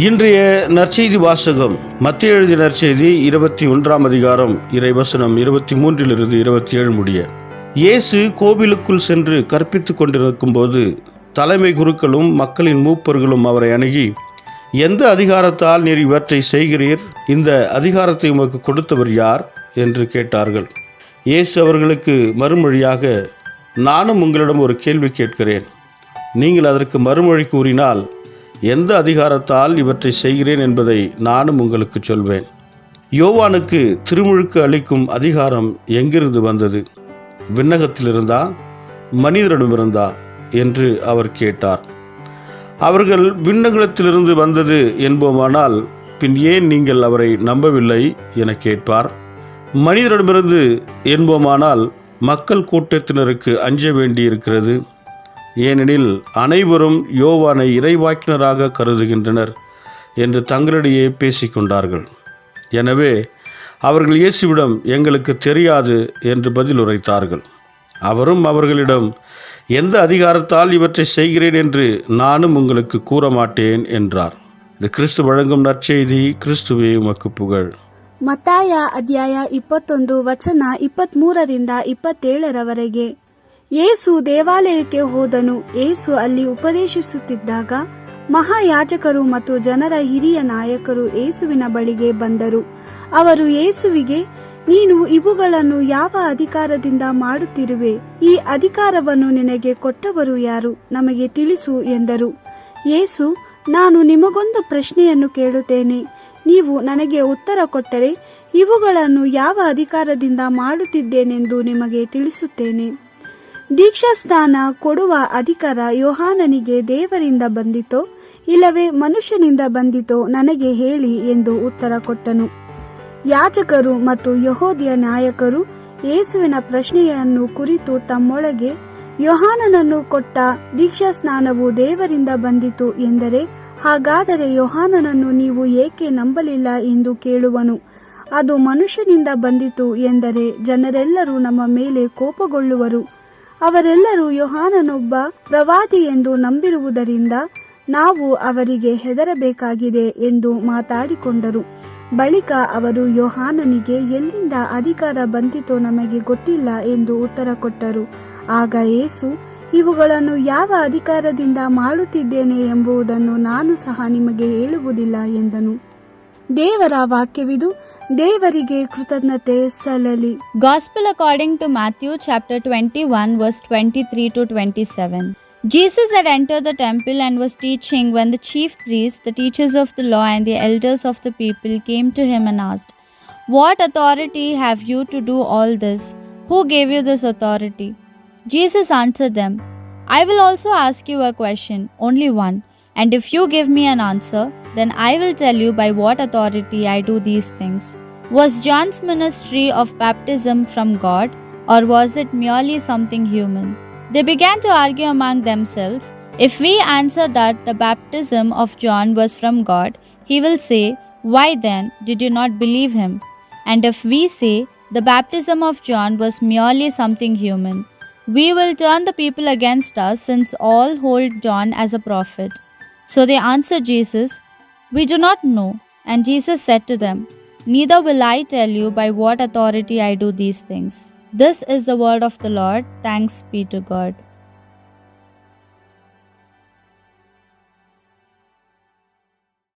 இன்றைய நற்செய்தி வாசகம் மத்தேயு எழுதிய நற்செய்தி 21 அதிகாரம் இறைவசனம் 23 27 முடிய. இயேசு கோவிலுக்குள் சென்று கற்பித்துக் கொண்டிருக்கும் போது தலைமை குருக்களும் மக்களின் மூப்பர்களும் அவரை அணுகி, எந்த அதிகாரத்தால் நீர் இவற்றை செய்கிறீர்? இந்த அதிகாரத்தை உமக்கு கொடுத்தவர் யார் என்று கேட்டார்கள். இயேசு அவர்களுக்கு மறுமொழியாக, நானும் உங்களிடம் ஒரு கேள்வி கேட்கிறேன். நீங்கள் அதற்கு மறுமொழி கூறினால் எந்த அதிகாரத்தால் இவற்றை செய்கிறேன் என்பதை நானும் உங்களுக்கு சொல்வேன். யோவானுக்கு திருமுழுக்கு அளிக்கும் அதிகாரம் எங்கிருந்து வந்தது? விண்ணகத்திலிருந்தா மனிதரிடமிருந்தா என்று அவர் கேட்டார். அவர்கள் விண்ணகத்திலிருந்து வந்தது என்போமானால் பின் ஏன் நீங்கள் அவரை நம்பவில்லை என கேட்பார். மனிதரிடமிருந்து என்போமானால் மக்கள் கூட்டத்தினருக்கு அஞ்ச வேண்டியிருக்கிறது. ஏனெனில் அனைவரும் யோவானை இறைவாக்கினராக கருதுகின்றனர் என்று தங்களிடையே பேசிக்கொண்டார்கள். எனவே அவர்கள் இயேசுவிடம் எங்களுக்கு தெரியாது என்று பதில் உரைத்தார்கள். அவரும் அவர்களிடம், எந்த அதிகாரத்தால் இவற்றை செய்கிறேன் என்று நானும் உங்களுக்கு கூற மாட்டேன் என்றார். இது கிறிஸ்து வழங்கும் நற்செய்தி. கிறிஸ்துவே உமக்கு புகழ். ಮತ್ತಾಯ ಅಧ್ಯಾಯ 21 ವಚನ 23-27 ಯೇಸು ದೇವಾಲಯಕ್ಕೆ ಹೋದನು. ಯೇಸು ಅಲ್ಲಿ ಉಪದೇಶಿಸುತ್ತಿದ್ದಾಗ ಮಹಾಯಾಜಕರು ಮತ್ತು ಜನರ ಹಿರಿಯ ನಾಯಕರು ಯೇಸುವಿನ ಬಳಿಗೆ ಬಂದರು. ಅವರು ಯೇಸುವಿಗೆ, ನೀನು ಇವುಗಳನ್ನು ಯಾವ ಅಧಿಕಾರದಿಂದ ಮಾಡುತ್ತಿರುವೆ? ಈ ಅಧಿಕಾರವನ್ನು ನಿನಗೆ ಕೊಟ್ಟವರು ಯಾರು? ನಮಗೆ ತಿಳಿಸು ಎಂದರು. ಯೇಸು, ನಾನು ನಿಮಗೊಂದು ಪ್ರಶ್ನೆಯನ್ನು ಕೇಳುತ್ತೇನೆ. ನೀವು ನನಗೆ ಉತ್ತರ ಕೊಟ್ಟರೆ ಇವುಗಳನ್ನು ಯಾವ ಅಧಿಕಾರದಿಂದ ಮಾಡುತ್ತಿದ್ದೇನೆಂದು ನಿಮಗೆ ತಿಳಿಸುತ್ತೇನೆ. ದೀಕ್ಷಾಸ್ನಾನ ಕೊಡುವ ಅಧಿಕಾರ ಯೋಹಾನನಿಗೆ ದೇವರಿಂದ ಬಂದಿತೋ ಇಲ್ಲವೇ ಮನುಷ್ಯನಿಂದ ಬಂದಿತೋ ನನಗೆ ಹೇಳಿ ಎಂದು ಉತ್ತರ ಕೊಟ್ಟನು. ಯಾಜಕರು ಮತ್ತು ಯೆಹೂದ್ಯ ನಾಯಕರು ಯೇಸುವಿನ ಪ್ರಶ್ನೆಯನ್ನು ಕುರಿತು ತಮ್ಮೊಳಗೆ, ಯೋಹಾನನನ್ನು ಕೊಟ್ಟ ದೀಕ್ಷಾಸ್ನಾನವು ದೇವರಿಂದ ಬಂದಿತು ಎಂದರೆ, ಹಾಗಾದರೆ ಯೋಹಾನನನ್ನು ನೀವು ಏಕೆ ನಂಬಲಿಲ್ಲ ಎಂದು ಕೇಳುವನು. ಅದು ಮನುಷ್ಯನಿಂದ ಬಂದಿತು ಎಂದರೆ ಜನರೆಲ್ಲರೂ ನಮ್ಮ ಮೇಲೆ ಕೋಪಗೊಳ್ಳುವರು. ಅವರೆಲ್ಲರೂ ಯೋಹಾನನೊಬ್ಬ ಪ್ರವಾದಿ ಎಂದು ನಂಬಿರುವುದರಿಂದ ನಾವು ಅವರಿಗೆ ಹೆದರಬೇಕಾಗಿದೆ ಎಂದು ಮಾತಾಡಿಕೊಂಡರು. ಬಳಿಕ ಅವರು ಯೋಹಾನನಿಗೆ, ಎಲ್ಲಿಂದ ಅಧಿಕಾರ ಬಂದಿತೋ ನಮಗೆ ಗೊತ್ತಿಲ್ಲ ಎಂದು ಉತ್ತರ ಕೊಟ್ಟರು. ಆಗ ಯೇಸು, ಇವುಗಳನ್ನು ಯಾವ ಅಧಿಕಾರದಿಂದ ಮಾಡುತ್ತಿದ್ದೇನೆ ಎಂಬುದನ್ನು ನಾನು ಸಹ ನಿಮಗೆ ಹೇಳುವುದಿಲ್ಲ ಎಂದನು. ದೇವರ ವಾಕ್ಯವಿದು. ದೇವರಿಗೆ ಕೃತಜ್ಞತೆ ಸಲ್ಲಲಿ. Gospel according to Matthew chapter 21 verse 23-27. Jesus had entered the temple and was teaching when the chief priests, the teachers of the law and the elders of the people came to him and asked, "What authority have you to do all this? Who gave you this authority?" Jesus answered them, "I will also ask you a question, only one, and if you give me an answer, then I will tell you by what authority I do these things. Was John's ministry of baptism from God, or was it merely something human?" They began to argue among themselves. If we answer that the baptism of John was from God, he will say, "Why then did you not believe him?" And if we say the baptism of John was merely something human, we will turn the people against us, since all hold John as a prophet. So they answered Jesus, "We do not know." And Jesus said to them, "Neither will I tell you by what authority I do these things." This is the word of the Lord. Thanks be to God.